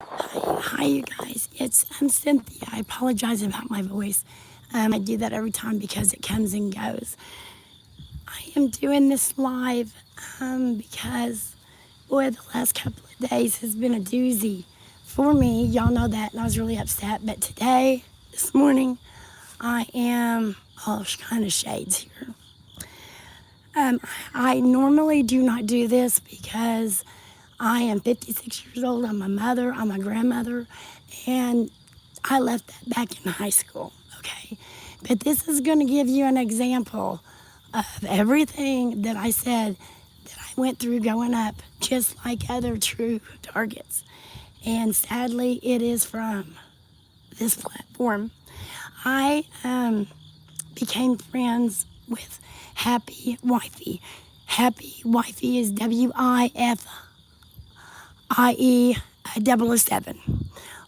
Hi, you guys. I'm Cynthia. I apologize about my voice. I do that every time because it comes and goes. I am doing this live because, boy, the last couple of days has been a doozy for me. Y'all know that, and I was really upset. But today, this morning, I am all kind of shades here. I normally do not do this because I am 56 years old. I'm a mother, I'm a grandmother, and I left that back in high school, okay? But this is going to give you an example of everything that I said that I went through growing up, just like other true targets. And sadly, it is from this platform. I became friends with Happy Wifey. Happy Wifey is WIFIE 007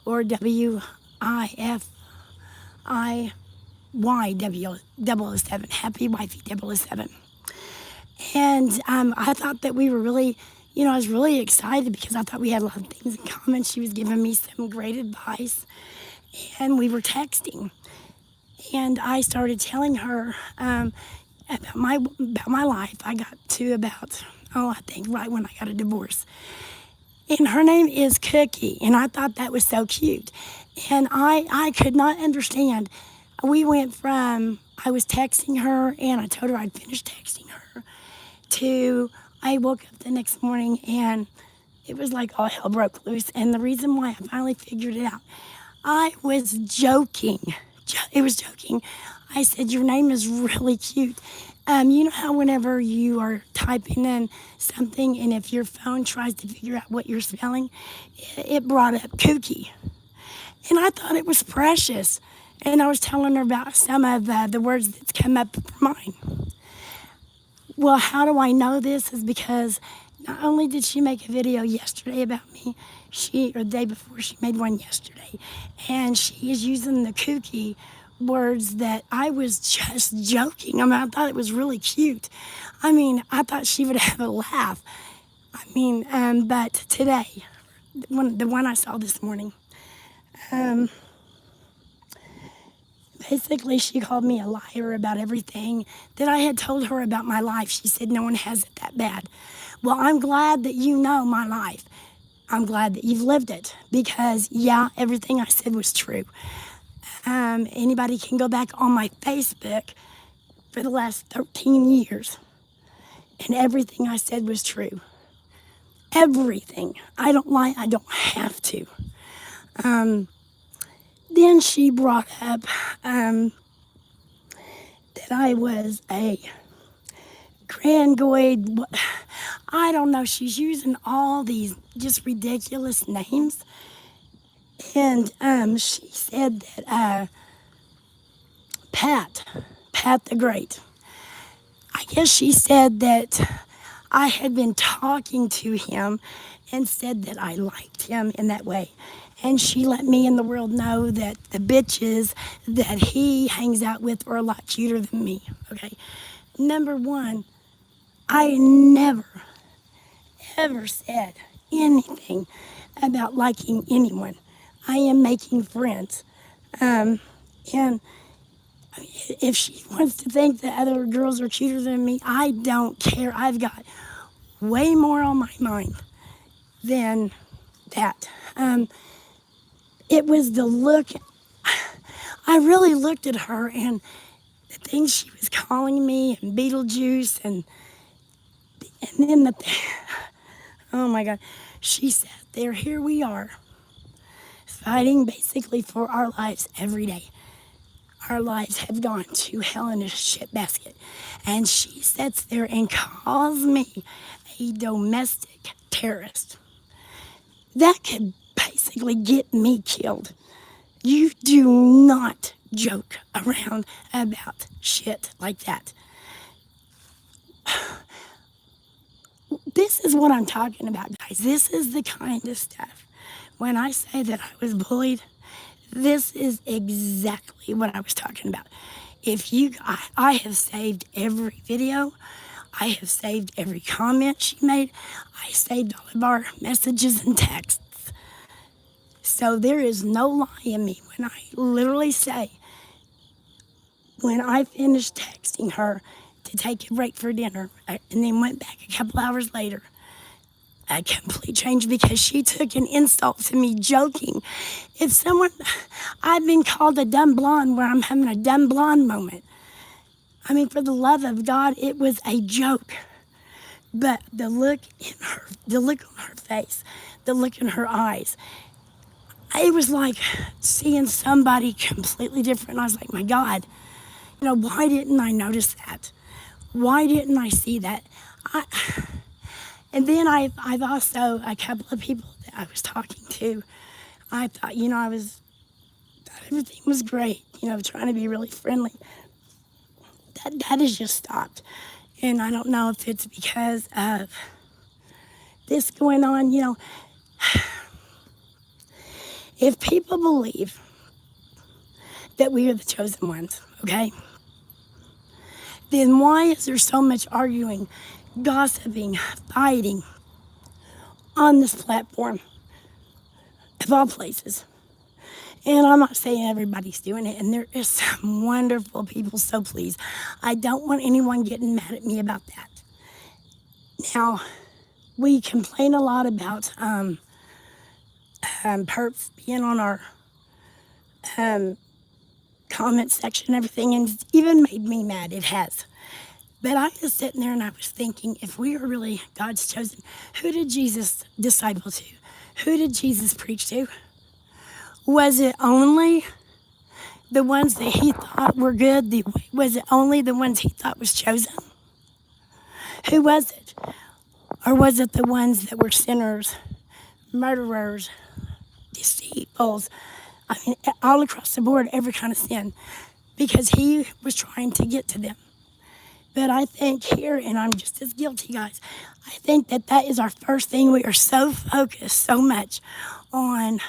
or WIFIY 007, Happy Wifey 007. And I thought that we were really, I was really excited because I thought we had a lot of things in common. She was giving me some great advice, and we were texting. And I started telling her about my life. I got to about, I think right when I got a divorce. And her name is Kooky, and I thought that was so cute. And I could not understand. We went from, I was texting her, and I told her I'd finished texting her, to I woke up the next morning, and it was like all hell broke loose. And the reason why I finally figured it out, I was joking. It was joking. I said, your name is really cute. You know how whenever you are typing in something and if your phone tries to figure out what you're spelling, it brought up kooky. And I thought it was precious. And I was telling her about some of the words that's come up for mine. Well, how do I know this is because not only did she make a video yesterday about me, or the day before, she made one yesterday, and she is using the kooky words that I was just joking. I mean, I thought it was really cute. I mean, I thought she would have a laugh. But today, the one I saw this morning, basically she called me a liar about everything that I had told her about my life. She said no one has it that bad. Well, I'm glad that you know my life. I'm glad that you've lived it because, yeah, everything I said was true. Anybody can go back on my Facebook for the last 13 years, and everything I said was true. Everything. I don't lie. I don't have to. Then she brought up that I was a grandoid. I don't know. She's using all these just ridiculous names. And she said that Pat the Great, I guess she said that I had been talking to him and said that I liked him in that way. And she let me in the world know that the bitches that he hangs out with are a lot cuter than me, okay? Number one, I never, ever said anything about liking anyone. I am making friends. And if she wants to think that other girls are cuter than me, I don't care. I've got way more on my mind than that. It was the look. I really looked at her and the things she was calling me and Beetlejuice and then oh my God, she sat there. Here we are, fighting basically for our lives every day. Our lives have gone to hell in a shit basket. And she sits there and calls me a domestic terrorist. That could basically get me killed. You do not joke around about shit like that. This is what I'm talking about, guys. This is the kind of stuff. When I say that I was bullied, this is exactly what I was talking about. I have saved every video. I have saved every comment she made. I saved all of our messages and texts. So there is no lie in me when I literally say, when I finished texting her to take a break for dinner and then went back a couple hours later, a complete change because she took an insult to me joking. If someone, I've been called a dumb blonde where I'm having a dumb blonde moment. I mean, for the love of God, it was a joke. But the look on her face, the look in her eyes, it was like seeing somebody completely different. I was like, my God, why didn't I notice that? Why didn't I see that? And then I've also, a couple of people that I was talking to, I thought, everything was great, trying to be really friendly. That has just stopped. And I don't know if it's because of this going on, If people believe that we are the chosen ones, okay, then why is there so much arguing, gossiping, fighting on this platform of all places? And I'm not saying everybody's doing it, and there is some wonderful people, so please, I don't want anyone getting mad at me about that. Now, we complain a lot about Perps being on our comment section and everything, and it's even made me mad. It has. But I was sitting there and I was thinking, if we are really God's chosen, who did Jesus disciple to? Who did Jesus preach to? Was it only the ones that he thought were good? Was it only the ones he thought was chosen? Who was it? Or was it the ones that were sinners, murderers, deceitfuls? I mean, all across the board, every kind of sin, because he was trying to get to them. But I think here, and I'm just as guilty, guys, I think that is our first thing. We are so focused so much on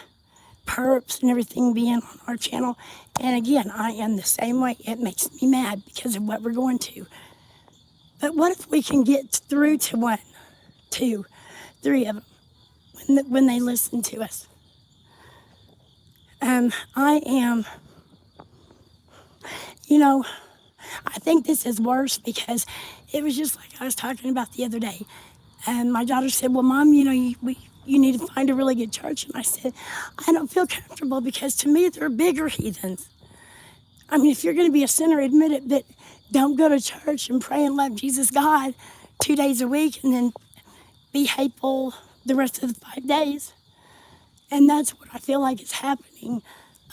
Perps and everything being on our channel. And again, I am the same way. It makes me mad because of what we're going to. But what if we can get through to 1, 2, 3 of them when they listen to us? I think this is worse because it was just like I was talking about the other day. And my daughter said, well, Mom, you need to find a really good church. And I said, I don't feel comfortable because to me, they're bigger heathens. I mean, if you're going to be a sinner, admit it, but don't go to church and pray and love Jesus God 2 days a week and then be hateful the rest of the 5 days. And that's what I feel like is happening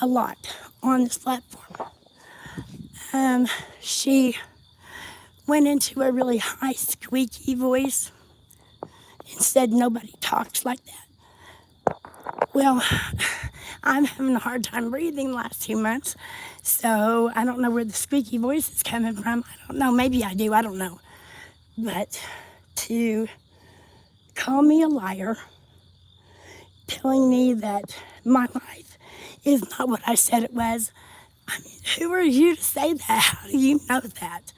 a lot on this platform. She went into a really high, squeaky voice and said nobody talks like that. Well, I'm having a hard time breathing the last 2 months, so I don't know where the squeaky voice is coming from. I don't know. Maybe I do. I don't know. But to call me a liar, telling me that my life is not what I said it was. I mean, who are you to say that? How do you know that?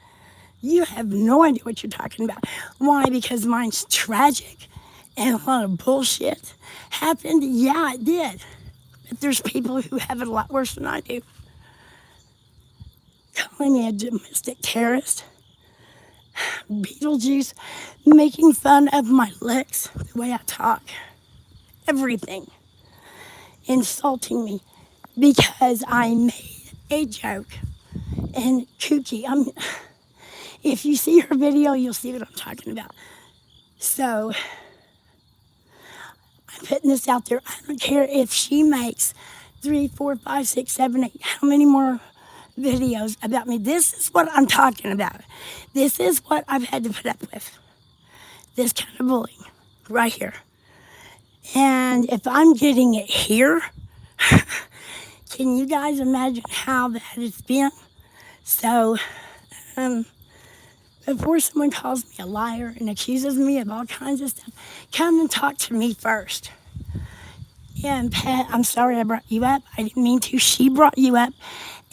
You have no idea what you're talking about. Why? Because mine's tragic and a lot of bullshit happened. Yeah, it did. But there's people who have it a lot worse than I do. Calling me a domestic terrorist. Beetlejuice, making fun of my looks, the way I talk, everything. Insulting me because I made a joke. And Kooky, if you see her video, you'll see what I'm talking about. So, I'm putting this out there. I don't care if she makes 3, 4, 5, 6, 7, 8, how many more videos about me. This is what I'm talking about. This is what I've had to put up with. This kind of bullying right here. And if I'm getting it here, can you guys imagine how that has been? So, before someone calls me a liar and accuses me of all kinds of stuff, come and talk to me first. And Pat, I'm sorry I brought you up. I didn't mean to. She brought you up.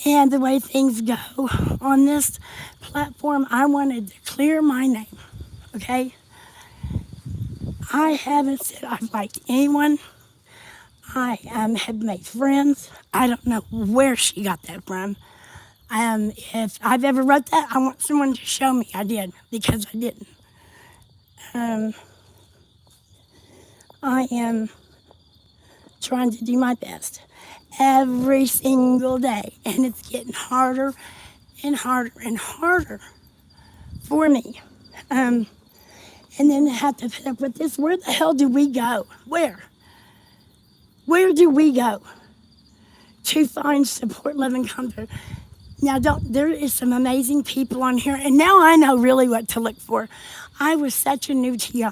And the way things go on this platform, I wanted to clear my name, okay? I haven't said I've liked anyone. I have made friends. I don't know where she got that from. If I've ever wrote that, I want someone to show me I did, because I didn't. I am trying to do my best every single day, and it's getting harder and harder and harder for me. And then I have to put up with this. Where the hell do we go? Where? Where do we go to find support, love, and comfort? Now, there is some amazing people on here, and now I know really what to look for. I was such a new TI,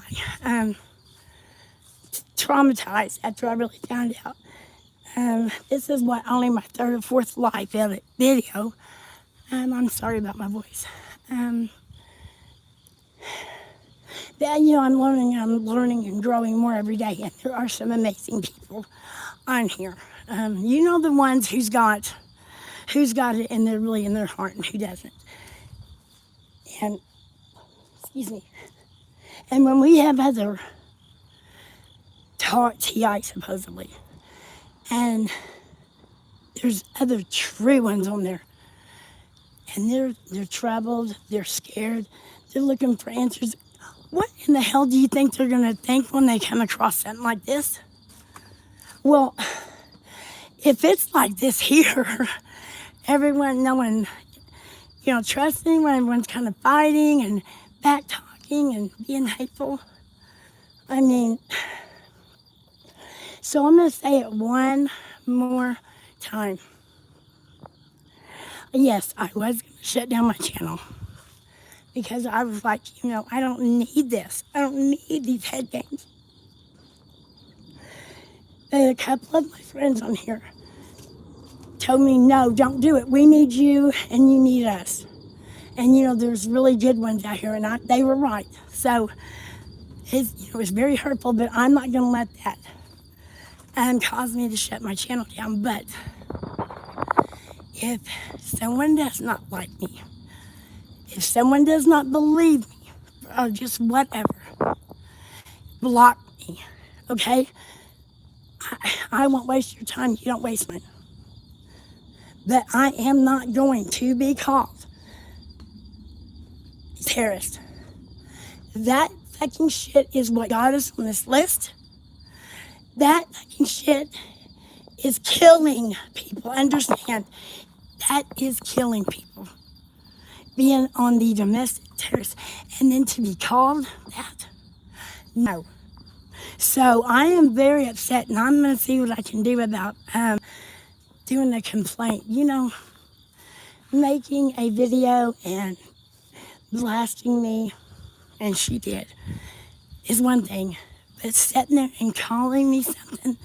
traumatized after I really found out. This is only my third or fourth live video. I'm sorry about my voice. But, I'm learning and growing more every day, and there are some amazing people on here. The ones who's got it, and they're really in their heart, and who doesn't. And, excuse me. And when we have other TI, supposedly, and there's other true ones on there, and they're troubled, they're scared, they're looking for answers. What in the hell do you think they're going to think when they come across something like this? Well, if it's like this here, no one, trusts anyone, everyone's kind of fighting and back-talking and being hateful. So I'm going to say it one more time. Yes, I was going to shut down my channel, because I was like, I don't need this. I don't need these head games. A couple of my friends on here told me, no, don't do it. We need you, and you need us. And, there's really good ones out here, and they were right. So it was very hurtful, but I'm not going to let that cause me to shut my channel down. But if someone does not like me, if someone does not believe me, or just whatever, block me, okay? I won't waste your time. You don't waste mine. But I am not going to be called a terrorist. That fucking shit is what got us on this list. That fucking shit is killing people. Understand? That is killing people. Being on the domestic terrorist, and then to be called that? No. So I am very upset, and I'm going to see what I can do about doing a complaint. Making a video and blasting me, and she did, is one thing. But sitting there and calling me something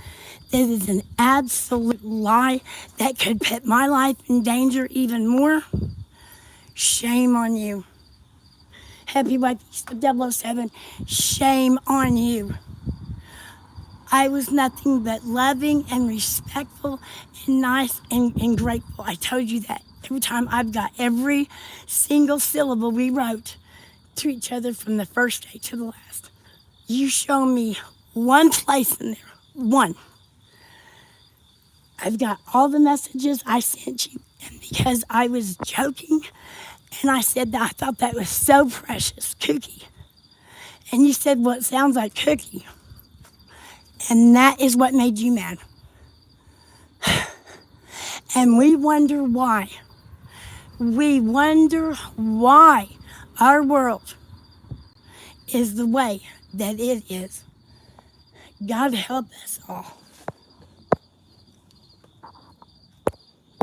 that is an absolute lie that could put my life in danger even more, shame on you. Happy Wife 007, shame on you. I was nothing but loving and respectful and nice and grateful. I told you that every time. I've got every single syllable we wrote to each other from the first day to the last. You show me one place in there, one. I've got all the messages I sent you, and because I was joking, and I said that I thought that was so precious, Kooky. And you said, well, it sounds like Kooky. And that is what made you mad. And we wonder why. We wonder why our world is the way that it is. God help us all.